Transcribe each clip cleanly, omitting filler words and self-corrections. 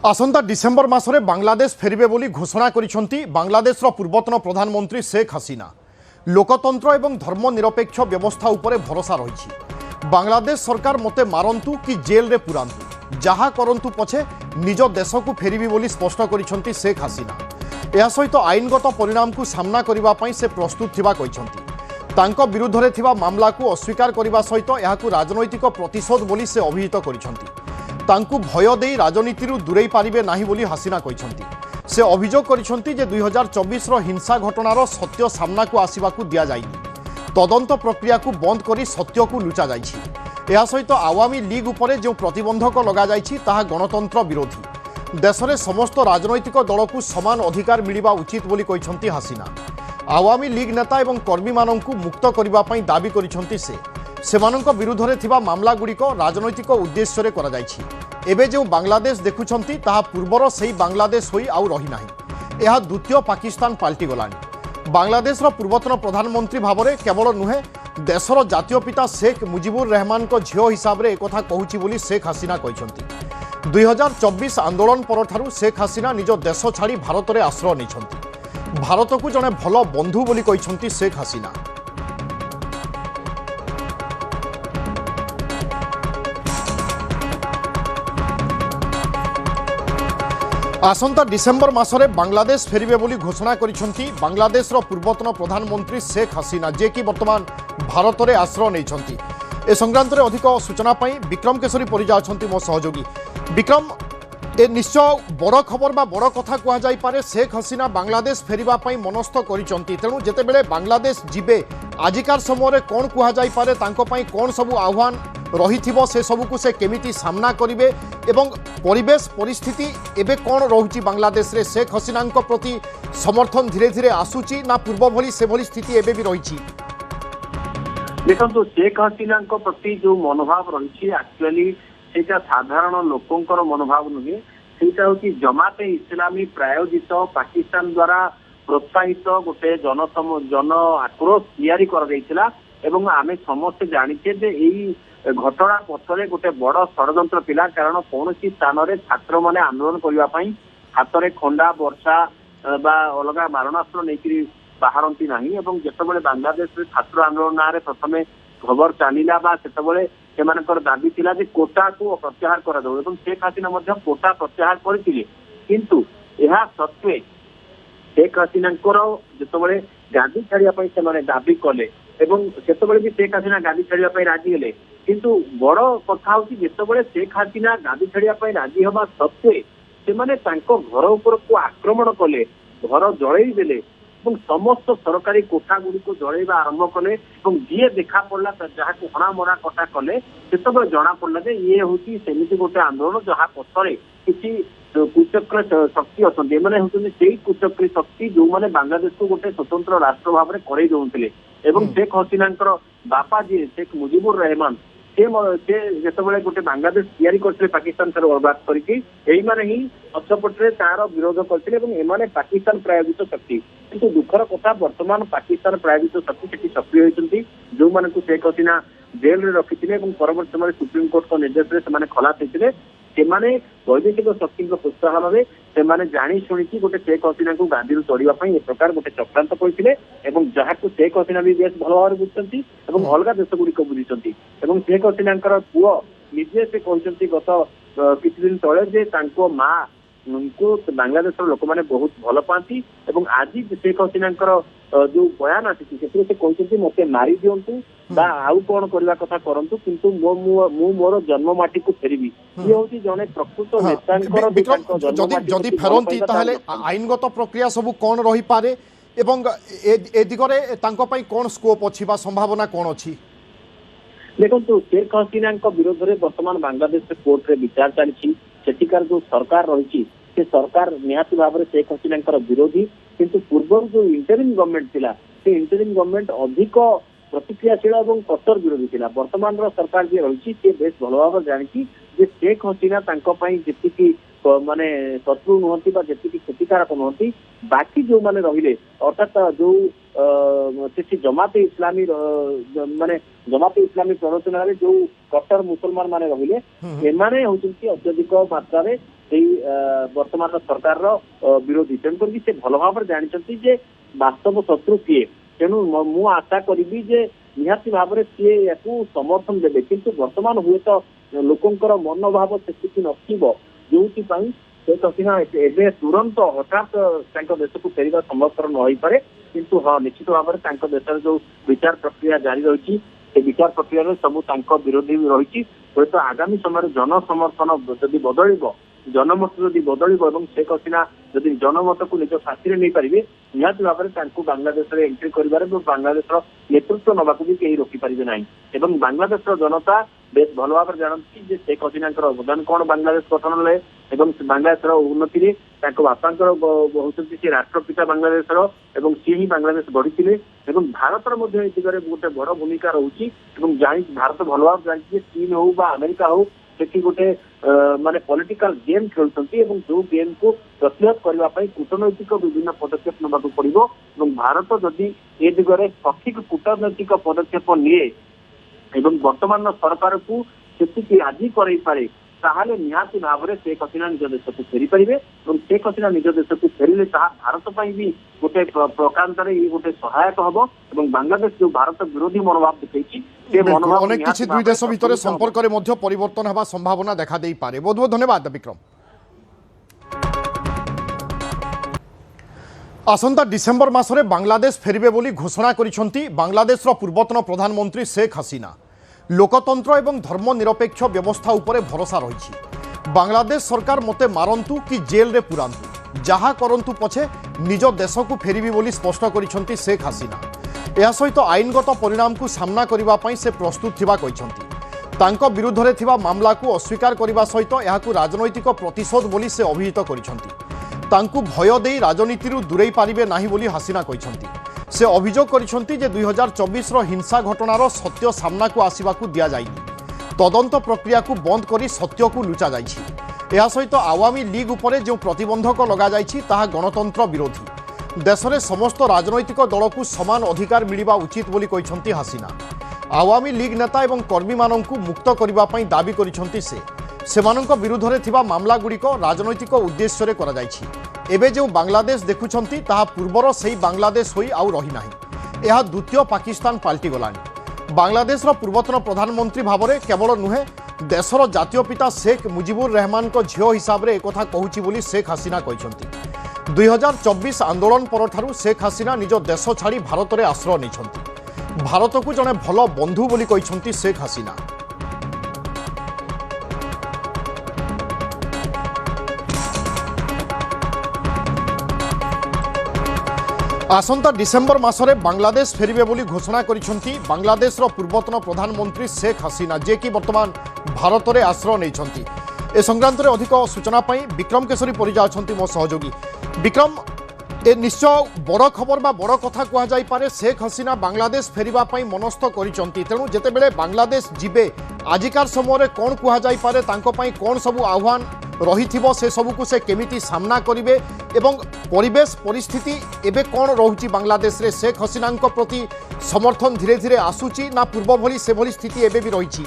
आसंता December मासरे Bangladesh फेरिबे बोली घोषणा करिसेंती बांग्लादेशर पूर्वतन प्रधानमंत्री शेख हसीना। लोकतंत्र एवं धर्मनिरपेक्ष व्यवस्था उपरे भरोसा रही। बांग्लादेश सरकार मते मारंतु कि जेल रे पुरांतु जहा करंतु पछे निज देश को फेरिबी बोली स्पष्ट करिसेंती शेख हसीना। यह सहित आईनगत परिणाम को सामना करिबा पई से प्रस्तुत थिबा कहिसेंती। तांको विरुद्धरे थिबा मामला को अस्वीकार करिबा सहित एहाकु राजनैतिक प्रतिशोध बोली से अभिहित करिसेंती। तांकु भय दे राजनीति दूरे पारिबे नाही बोली हसीना कहिसेंती। से अभियोग करिसेंती जे 2024 रो हिंसा घटनार सत्य सामना को आसीबाकू दिया जाइनी। तदंत प्रक्रिया को बंद करी सत्य को लुचा जाइछि। एहा सहित आवामी लीग उपरे जो प्रतिबंधक लगा जाइछि ताहा गणतंत्र विरोधी। देश में समस्त राजनैतिक दल को समान अधिकार मिलिबा उचित बोली कहिसेंती हसीना। आवामी लीग नेता एवं कर्मी माननकु मुक्त करिबा पई दाबी करिसेंती सेमानंक विरुद्धरे थिबा मामला गुड़िक राजनैतिक उद्देश्य रे करा जाइछि। एबे जो बांग्लादेश देखुछंती ताहा पूर्वर सही बांग्लादेश होई आउ रही नाही। यह द्वितीय पाकिस्तान पाल्टी गलानी। बांग्लादेशर पूर्वतन प्रधानमंत्री भावरे केवल नुहे देशर जातीय पिता शेख मुजिबुर रहमान को झियो हिसाब रे एकथा कहूछि बोली शेख हसीना कहिसेंती। 2024 आंदोलन परठारु शेख हसीना निज देश छाड़ी भारत रे आश्रय नेछंती। भारत को जने भल बंधु बोली कहिसेंती शेख हसीना। आसंता डिसेम्बर मासरे बांग्लादेश फेरिबे बोली घोषणा करिसेंती बांग्लादेशर पूर्वतन प्रधानमंत्री शेख हसीना, जे कि वर्तमान भारत में आश्रय नेइछंती। ए संक्रांत में अधिक सूचना पाई विक्रम केशरी परिजा अछंती मो सहयोगी। विक्रम, ए निश्चय बड़ खबर बा बड़ कथा कह जाई पारे। शेख हसीना बांग्लादेश फेरिबा पई मनस्थ करिसेंती। तेणु जेतेबेले बांग्लादेश जिबे आजिकार समय रे कोन कह जाई पारे, तांको पई कोन सबु आह्वान रही से सबको से केमिति सामना करिवे एवं परिवेश परिस्थिति एबे कौन रहुची बांग्लादेश रे। शेख हसीना प्रति समर्थन धीरे धीरे आसुची ना पूर्व भली से भली स्थिति एबे भी रही? देखो, शेख हसीना प्रति जो मनोभाव रही एक्चुअली सेटा साधारण लोकंकर मनोभाव नुहे। सेटा होची जमाते इस्लामी प्रायोजित पाकिस्तान द्वारा प्रोत्साहित गोटे जन आक्रोश तैयारी कर देइथिला। एवं आमे समस्त जानिछे जे एई घटना पछरे गोटे बड़ षड़यंत्र पिला। कारण कौन स्थान में छात्र मैंने आंदोलन करने हाथ में खंडा वर्षा बा अलग मारणास्त्र नहीं बाहरती ना। जितेबाला बांग्लादेश छात्र आंदोलन ना प्रथम खबर चलला से दाबी थिला जे कोटा को प्रत्याहार कर दो। शेख हसीना कोटा प्रत्याहार करथिले, किंतु यह सत्वे शेख हसीना जितेबाला गादी छाड़िया से दाबी कले एवं सेतबेले भी शेख हसीना गादी छाड़िया राजी हेले। किंतु बड़ कथा होची जेतेबेले शेख हसीना गादी छाड़िया राजी हवा सत्वे से माने तांको घर उपर को आक्रमण कले, घर जळेई देले और समस्त सरकारी कोठा गुड़ी को जळेबा आरंभ कले। जी देखा पड़ा जहाँ को हणामरा कटा कले सेतबेले जना पड़ा जे ये होची सेमिति गोटे आंदोलन जहाँ पछरे किछि कुचक्र शक्ति अच्छे। एमाने होचंदी सेई कुचक्री शक्ति जो माने बांग्लादेश को गोटे स्वतंत्र राष्ट्र भाव में करई दउथिले। एवं शेख हसीना बापा जी शेख मुजिबुर रहमान जितेबाला गोटे बांग्लादेश तैयारी करते पाकिस्तान ठार बर्बाद करके ही पछपटे तार विरोध करते। पाकिस्तान प्रायोजित शक्ति, किंतु दुखर कथा वर्तमान पाकिस्तान प्रायोजित शक्ति से सक्रिय होती। जो मान शेख हसीना जेल में रखी परवर्त समय सुप्रीम कोर्ट निर्देश से खलास होते। वैदेशिक शक्ति प्रोत्साहन से जाणी शुणी गोटे शेख हसीना को गादी चढ़ाई ए प्रकार गोटे चक्रांत करते। जहाँ को शेख हसीना भी बेस भल भाव बुझी अलग देश गुड़िक बुझी। शेख हसीना पुओ निजे से कहते गत किसी दिन तले जे माँ को बांग्लादेश लोक मैंने बहुत भल पाती। आज शेख हसीना जो बयान आसी से कहते मत मारी दिंतु बा आउ कौन करने कथा करंतु, किंतु मोर जन्ममाटी को फेरबी। ये होची जने प्रकृत नेता जदि फेरंती ताहले आईनगत प्रक्रिया सब कौन रही पारे एवं ए दिगरे तांको पई कौन स्कोप अछि बा संभावना कौन अछि? देखो, शेख हसीना विरोध में वर्तमान बांग्लादेश कोर्ट रे विचार चली। सेठिकार जो सरकार रही से सरकार निहाती भाव में शेख हसीना विरोधी, किंतु पूर्व जो इंटरिम गवर्नमेंट थिला से इंटरिम गवर्नमेंट अधिक प्रतिक्रियाशील और कट्टर विरोधी थिला। वर्तमान सरकार जी रही बेस भल भाव जानी शेख हसीना जी ମାନେ ଶତ୍ରୁ ନୁହନ୍ତି ବା ଯେତିକି କ୍ଷତିକାରକ ନୁହନ୍ତି ବାକି ଯୋଉମାନେ ରହିଲେ ଅର୍ଥାତ୍ ଯୋଉ ସେଠି ଜମାତେ ଇସଲାମୀ ମାନେ ଜମାତେ ଇସଲାମୀ ପ୍ରରୋଚନାରେ ଯୋଉ କଟ୍ଟର ମୁସଲମାନ ମାନେ ରହିଲେ ଏମାନେ ହଉଛନ୍ତି ଅତ୍ୟଧିକ ମାତ୍ରାରେ ସେଇ ବର୍ତ୍ତମାନର ସରକାରର ବିରୋଧୀ। ତେଣୁକରି ସେ ଭଲ ଭାବରେ ଜାଣିଛନ୍ତି ଯେ ବାସ୍ତବ ଶତ୍ରୁ କିଏ। ତେଣୁ ମୁଁ ଆଶା କରିବି ଯେ ନିହାତି ଭାବରେ ସିଏ ୟାକୁ ସମର୍ଥନ ଦେବେ। କିନ୍ତୁ ବର୍ତ୍ତମାନ ହୁଏତ ଲୋକଙ୍କର ମନୋଭାବ ସେତିକି ନଥିବ ଯୋଉଥିପାଇଁ शेख हसीना ଏବେ ତୁରନ୍ତ ହଠାତ୍ ତାଙ୍କ ଦେଶକୁ ଫେରିବା ସମ୍ଭବପର ନ ହୋଇପାରେ। କିନ୍ତୁ ହଁ ନିଶ୍ଚିତ ଭାବରେ ତାଙ୍କ ଦେଶରେ ଯୋଉ ବିଚାର ପ୍ରକ୍ରିୟା ଜାରି ରହିଛି ସେ ବିଚାର ପ୍ରକ୍ରିୟାରେ ସବୁ ତାଙ୍କ ବିରୋଧୀ ରହିଛି। ହୁଏତ ଆଗାମୀ ସମୟରେ ଜନସମର୍ଥନ ଯଦି ବଦଳିବ जनमत जदि बदल शेख हसीना जदि जनमत को निज साथी नहीं निहती भाव में बांग्लादेश में एंट्री कर बांग्लादेश नेतृत्व नवाक भी कहीं रोकीपारे ना। बांग्लादेश जनता बेस भल भाव जानती शेख हसीना अवदान कौन बांग्लादेश गठन में बांग्लादेश उन्नति बापा होती सी राष्ट्रपिता बांग्लादेश सी ही बांग्लादेश गढ़ी भारत दिगरे गोटे बड़ भूमिका रोचे भारत भल भाव जानती चीन हो अमेरिका हो से गोटे माने पॉलिटिकल गेम खेलुंती जो गेम को प्रतिहत करने कूटनैतिक विभिन्न पदक्षेप नवाक पड़ो। भारत जदि ए दिगरे सठिक कूटनैतिक पदक्षेप निए वर्तमान सरकार को से राजी करे ताहले निहाती भाव में शेख हसीना निज देश को फेरी पारे। शेख हसीना निज देश को फेरिले भारत भी गोटे प्रकांतर गोटे सहायक हम और बांग्लादेश जो भारत विरोधी मनोभाव देखी अनेक किसी दुई देश भितर संपर्क में परिवर्तन होगा संभावना देखा दे पारे। बहुत बहुत धन्यवाद विक्रम। आसंता डिसेम्बर मासरे बांग्लादेश फेरिबे बोली घोषणा करिसेंती बांग्लादेशर पूर्वतन प्रधानमंत्री शेख हसीना। लोकतंत्र एवं धर्मनिरपेक्ष व्यवस्था उपरे भरोसा रही। बांग्लादेश सरकार मते मारंतु कि जेल रे पुरांतु जहा करंतु पछे निज देश को फेरिबी बोली स्पष्ट करिसेंती शेख हसीना। या सहित आईनगत परिणाम को सामना करबा पई से प्रस्तुत थिबा कहिसेंती। तांको विरुद्ध रे थिबा मामला को अस्वीकार करबा सहित याकू राजनैतिक प्रतिशोध बोली से अभिहित करिसेंती। तांकू भय देई राजनीतिरु दूरेई पारिबे नाही बोली हसीना कहिसेंती। से अभियोग करिसेंती जे 2024 रो हिंसा घटनार सत्य सामना को आसीबा को दिया जाइनी। तदंत प्रक्रिया को बंद करी सत्य को लुचा जाइछि। या सहित आवामी लीग उपरे जो प्रतिबंधक लगा जाइछि ताहा गणतंत्र विरोधी। देश में समस्त राजनैतिक दल को समान अधिकार मिलिबा उचित बोली कहिसेंती हसीना। आवामी लीग नेता एवं कर्मी माननकु मुक्त करबा पई दाबी करिसेंती सेमानंक विरुद्ध रे थिबा मामला गुड़िक राजनैतिक उद्देश्य रे करा जाइछि। एबे जो बांग्लादेश देखुछंती ताहा पूर्वर सेही बांग्लादेश होई आउ रही नाही। यह द्वितीय पाकिस्तान पाल्टी गलानी। बांग्लादेशर पूर्वतन प्रधानमंत्री भावरे केवल नुहे देशर जातीय पिता शेख मुजिबुर रहमान को झियो हिसाब रे एकथा कहूछि बोली शेख हसीना कहिसेंती। 2024 आंदोलन परठारु शेख हसीना निज देश छाड़ी भारत में आश्रय नहीं। भारत को जड़े भल बंधु बोली कहिसेंती शेख हसीना। आसंता डिसेम्बर मासरे बांग्लादेश फेरिबे बोली घोषणा करिसेंती बांग्लादेशर पूर्वतन प्रधानमंत्री शेख हसीना जे कि वर्तमान भारत में आश्रय नहीं। ए संक्रांत में अधिक सूचना पाई विक्रम केशरी परिजा अछंती मो सहयोगी। विक्रम ए निश्चय बड़ खबर बा बड़ कथा कह जाई पारे शेख हसीना बांग्लादेश फेरिबा पई मनस्थ करिसेंती। तेणु जेतेबेले बांग्लादेश जिबे आजिकार समय कौन कह जाई पारे तांको पई कौन सबु आह्वान रही से सबू को से केमिति सामना करिवे एवं परिवेश परिस्थिति एबे कौन रहुची बांग्लादेश रे शेख हसीना प्रति समर्थन धीरे धीरे आसुची ना पूर्व भली से भली स्थिति एबे भी रही।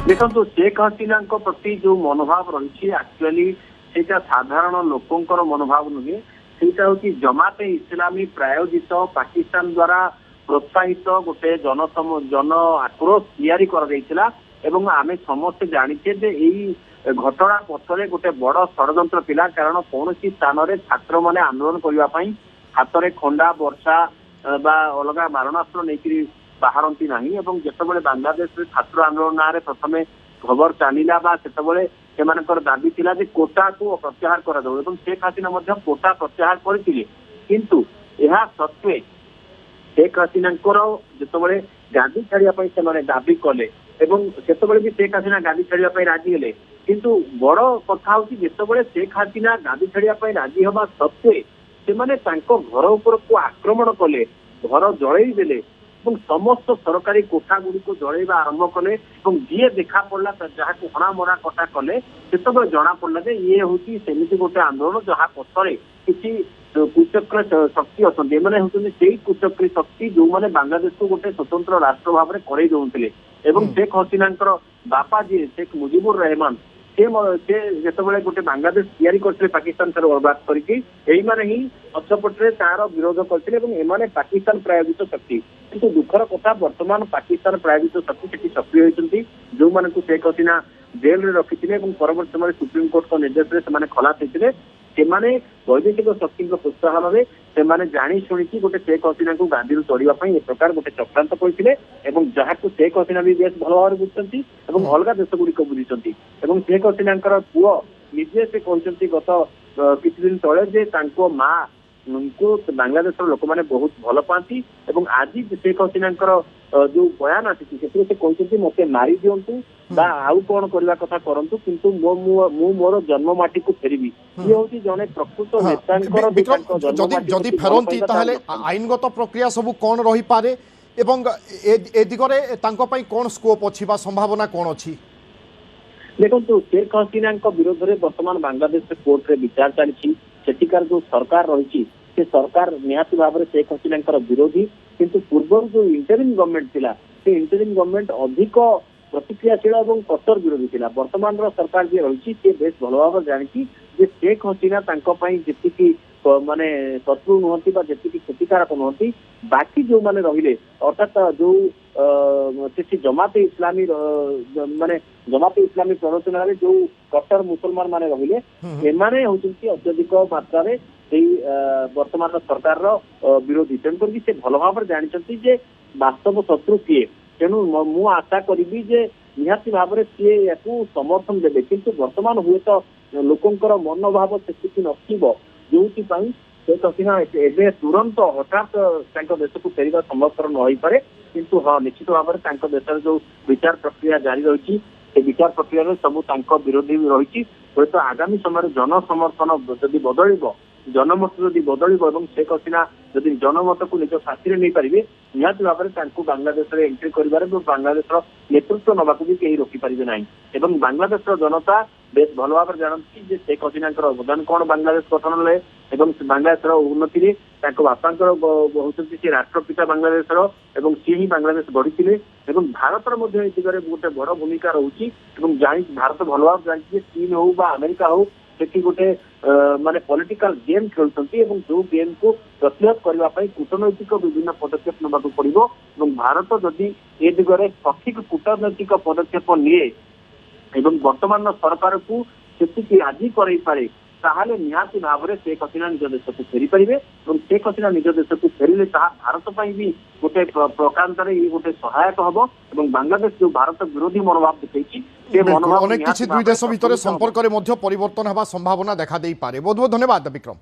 देखो शेख हसीना प्रति जो मनोभाव रही एक्चुअली सेटा साधारण लोकंकर मनोभाव नुहे सेटा होची जमाते इस्लामी प्रायोजित पाकिस्तान द्वारा प्रोत्साहित गोटे जन आक्रोश तैयारी कर दैतिला एवं आमे समस्त जानिछे जे एई घटना पछरे गोटे बड़ षड़यंत्र थिला। कारण कौन स्थान में छात्र मैंने आंदोलन करने हाथ में खंडा वर्षा बा अलग मारणास्त्र नहीं बाहरती ना। जितेबाला बांग्लादेश छात्र आंदोलन ना प्रथम खबर चलला से दाबी थिला जे कोटा को प्रत्याहार कर शेख हसीना कोटा प्रत्याहार करथिले। किंतु यह सत्वे शेख हसीना जितेबाला गादी छाड़िया से दाबी कले से भी शेख हसीना गादी छाड़िया राजी हेले। किंतु बड़ कथा हूँ जितेबाला शेख हसीना गादी छाड़िया राजी हवा सत्वे से घर उपर को आक्रमण कले घर जलई देले ଏବଂ ସମସ୍ତ ସରକାରୀ କୋଠା ଗୁଡ଼ିକୁ ଜଳେଇବା ଆରମ୍ଭ କଲେ ଏବଂ ଯିଏ ଦେଖା ପଡିଲା ଯାହାକୁ ହଣାମରା କଟା କଲେ ସେତେବେଳେ ଜଣା ପଡିଲା ଯେ ଇଏ ହଉଛି ସେମିତି ଗୋଟେ ଆନ୍ଦୋଳନ ଯାହା ପଛରେ କିଛି କୁଚକ୍ର ଶକ୍ତି ଅଛନ୍ତି। ଏମାନେ ହେଉଛନ୍ତି ସେଇ କୁଚକ୍ରୀ ଶକ୍ତି ଯୋଉମାନେ ବାଂଲାଦେଶକୁ ଗୋଟେ ସ୍ୱତନ୍ତ୍ର ରାଷ୍ଟ୍ର ଭାବରେ କରେଇ ଦଉଥିଲେ ଏବଂ ଶେଖ ହସିନାଙ୍କର ବାପା ଯିଏ ଶେଖ ମୁଜିବୁର ରେହମାନ ସେ ଯେତେବେଳେ ଗୋଟେ ବାଂଲାଦେଶ ତିଆରି କରିଥିଲେ ପାକିସ୍ତାନ ଠାରୁ ବର୍ବାଦ କରିକି ଏଇମାନେ ହିଁ ପଛପଟରେ ତାର ବିରୋଧ କରିଥିଲେ ଏବଂ ଏମାନେ ପାକିସ୍ତାନ ପ୍ରାୟୋଜିତ ଶକ୍ତି। କିନ୍ତୁ ଦୁଃଖର କଥା ବର୍ତ୍ତମାନ ପାକିସ୍ତାନ ପ୍ରାୟୋଜିତ ଶକ୍ତି ସେଠି ସକ୍ରିୟ ହୋଇଛନ୍ତି ଯୋଉମାନଙ୍କୁ ଶେଖ ହସିନା ଜେଲରେ ରଖିଥିଲେ ଏବଂ ପରବର୍ତ୍ତୀ ସମୟରେ ସୁପ୍ରିମକୋର୍ଟଙ୍କ ନିର୍ଦ୍ଦେଶରେ ସେମାନେ ଖଲାସ ହେଇଥିଲେ। ସେମାନେ ବୈଦେଶିକ ଶକ୍ତିଙ୍କ ପ୍ରୋତ୍ସାହନରେ ସେମାନେ ଜାଣି ଶୁଣିକି ଗୋଟେ ଶେଖ ହସିନାଙ୍କୁ ଗାନ୍ଧୀରୁ ତୋଳିବା ପାଇଁ ଏ ପ୍ରକାର ଗୋଟେ ଚକ୍ରାନ୍ତ କରିଥିଲେ ଏବଂ ଯାହାକୁ ଶେଖ ହସିନା ବି ବେଶ ଭଲ ଭାବରେ ବୁଝିଛନ୍ତି ଏବଂ ଅଲଗା ଦେଶ ଗୁଡିକ ବୁଝିଛନ୍ତି ଏବଂ ଶେଖ ହସିନାଙ୍କର ପୁଅ ନିଜେ ସେ କହିଛନ୍ତି ଗତ କିଛି ଦିନ ତଳେ ଯେ ତାଙ୍କ ମା ଙ୍କୁ ବାଂଲାଦେଶର ଲୋକମାନେ ବହୁତ ଭଲ ପାଆନ୍ତି ଏବଂ ଆଜି ଶେଖ ହସିନାଙ୍କର ଯୋଉ ବୟାନ ଆସିଛି ସେଥିରେ ସେ କହିଛନ୍ତି ମତେ ମାରି ଦିଅନ୍ତୁ ବା ଆଉ କଣ କରିବା କଥା କରନ୍ତୁ କିନ୍ତୁ ମୁଁ ମୋର ଜନ୍ମ ମାଟିକୁ ଫେରିବି। ଇଏ ହଉଛି ଜଣେ ପ୍ରକୃତ ନେତାଙ୍କର ଯଦି ଫେରନ୍ତି ତାହେଲେ ଆଇନଗତ ପ୍ରକ୍ରିୟା ସବୁ କଣ ରହିପାରେ ଏବଂ ଏ ଦିଗରେ ତାଙ୍କ ପାଇଁ କଣ ସ୍କୋପ ଅଛି ବା ସମ୍ଭାବନା କଣ ଅଛି? ଦେଖନ୍ତୁ ଶେଖ ହସିନାଙ୍କ ବିରୋଧରେ ବର୍ତ୍ତମାନ ବାଂଲାଦେଶରେ କୋର୍ଟରେ ବିଚାର ଚାଲିଛି। ସେଠିକାର ଯୋଉ ସରକାର ରହିଛି ସେ ସରକାର ନିହାତି ଭାବରେ ଶେଖ ହସିନାଙ୍କର ବିରୋଧୀ କିନ୍ତୁ ପୂର୍ବରୁ ଯୋଉ ଇଣ୍ଟରିମ୍ ଗଭର୍ଣ୍ଣମେଣ୍ଟ ଥିଲା ସେ ଇଣ୍ଟରିମ୍ ଗଭର୍ଣ୍ଣମେଣ୍ଟ ଅଧିକ ପ୍ରତିକ୍ରିୟାଶୀଳ ଏବଂ କଠୋର ବିରୋଧୀ ଥିଲା। ବର୍ତ୍ତମାନର ସରକାର ଯିଏ ରହିଛି ସେ ବେଶ ଭଲ ଭାବରେ ଜାଣିଛି ଯେ ଶେଖ ହସିନା ତାଙ୍କ ପାଇଁ ଯେତିକି ମାନେ ଶତ୍ରୁ ନୁହନ୍ତି ବା ଯେତିକି କ୍ଷତିକାରକ ନୁହନ୍ତି ବାକି ଯୋଉମାନେ ରହିଲେ ଅର୍ଥାତ୍ ଯୋଉ ସେଠି ଜମାତେ ଇସଲାମୀ ମାନେ ଜମାତେ ଇସଲାମୀ ପ୍ରରୋଚନାରେ ଯୋଉ କଟ୍ଟର ମୁସଲମାନ ମାନେ ରହିଲେ ଏମାନେ ହଉଛନ୍ତି ଅତ୍ୟଧିକ ମାତ୍ରାରେ ସେଇ ବର୍ତ୍ତମାନର ସରକାରର ବିରୋଧୀ। ତେଣୁକରି ସେ ଭଲ ଭାବରେ ଜାଣିଛନ୍ତି ଯେ ବାସ୍ତବ ଶତ୍ରୁ କିଏ। ତେଣୁ ମୁଁ ଆଶା କରିବି ଯେ ନିହାତି ଭାବରେ ସିଏ ୟାକୁ ସମର୍ଥନ ଦେବେ କିନ୍ତୁ ବର୍ତ୍ତମାନ ହୁଏତ ଲୋକଙ୍କର ମନୋଭାବ ସେତିକି ନଥିବ ଯୋଉଥିପାଇଁ ଶେଖ ହସିନା ଏବେ ତୁରନ୍ତ ହଠାତ୍ ତାଙ୍କ ଦେଶକୁ ଫେରିବା ସମ୍ଭବପର ନ ହେଇପାରେ କିନ୍ତୁ ହଁ ନିଶ୍ଚିତ ଭାବରେ ତାଙ୍କ ଦେଶରେ ଯୋଉ ବିଚାର ପ୍ରକ୍ରିୟା ଜାରି ରହିଛି ସେ ବିଚାର ପ୍ରକ୍ରିୟାରେ ସବୁ ତାଙ୍କ ବିରୋଧୀ ରହିଛି। ହୁଏତ ଆଗାମୀ ସମୟରେ ଜନସମର୍ଥନ ଯଦି ବଦଳିବ ଜନମତ ଯଦି ବଦଳିବ ଏବଂ ଶେଖ ହସିନା ଯଦି ଜନମତକୁ ନିଜ ସାଥିରେ ନେଇପାରିବେ ନିହାତି ଭାବରେ ତାଙ୍କୁ ବାଂଲାଦେଶରେ ଏଣ୍ଟ୍ରି କରିବାରେ ଏବଂ ବାଂଲାଦେଶର ନେତୃତ୍ୱ ନେବାକୁ ବି କେହି ରୋକିପାରିବେ ନାହିଁ ଏବଂ ବାଂଲାଦେଶର ଜନତା ବେଶ ଭଲ ଭାବରେ ଜାଣନ୍ତି ଯେ ଶେଖ ହସିନାଙ୍କର ଅବଦାନ କଣ ବାଂଲାଦେଶ ଗଠନରେ ଏବଂ ବାଂଲାଦେଶର ଉନ୍ନତିରେ ତାଙ୍କ ବାପାଙ୍କର ହଉଛନ୍ତି ସେ ରାଷ୍ଟ୍ରପିତା ବାଂଲାଦେଶର ଏବଂ ସିଏ ହିଁ ବାଂଲାଦେଶ ଗଢିଥିଲେ ଏବଂ ଭାରତର ମଧ୍ୟ ଏ ଦିଗରେ ଗୋଟେ ବଡ ଭୂମିକା ରହୁଛି ଏବଂ ଭାରତ ଭଲ ଭାବରେ ଜାଣିଛି ଯେ ଚୀନ ହଉ ବା ଆମେରିକା ହଉ ସେଠି ଗୋଟେ ମାନେ ପଲିଟିକାଲ ଗେମ୍ ଖେଳୁଛନ୍ତି ଏବଂ ଯୋଉ ଗେମ୍କୁ ପ୍ରତିହତ କରିବା ପାଇଁ କୂଟନୈତିକ ବିଭିନ୍ନ ପଦକ୍ଷେପ ନେବାକୁ ପଡିବ ଏବଂ ଭାରତ ଯଦି ଏ ଦିଗରେ ସଠିକ କୂଟନୈତିକ ପଦକ୍ଷେପ ନିଏ ଏବଂ ବର୍ତ୍ତମାନର ସରକାରକୁ ସେତିକି ରାଜି କରେଇପାରେ ତାହେଲେ ନିହାତି ଭାବରେ ଶେଖ ହସିନା ନିଜ ଦେଶକୁ ଫେରିପାରିବେ ଏବଂ ଶେଖ ହସିନା ନିଜ ଦେଶକୁ ଫେରିଲେ ତାହା ଭାରତ ପାଇଁ ବି ଗୋଟେ ପ୍ରକାରାନ୍ତରେ ଗୋଟେ ସହାୟକ ହବ ଏବଂ ବାଂଲାଦେଶ ଯୋଉ ଭାରତ ବିରୋଧୀ ମନୋଭାବ ଦେଖେଇଛି ସେ ମନୋଭାବ ଅନେକ କିଛି ଦୁଇ ଦେଶ ଭିତରେ ସମ୍ପର୍କରେ ମଧ୍ୟ ପରିବର୍ତ୍ତନ ହେବା ସମ୍ଭାବନା ଦେଖା ଦେଇପାରେ। ବହୁତ ବହୁତ ଧନ୍ୟବାଦ ବିକ୍ରମ।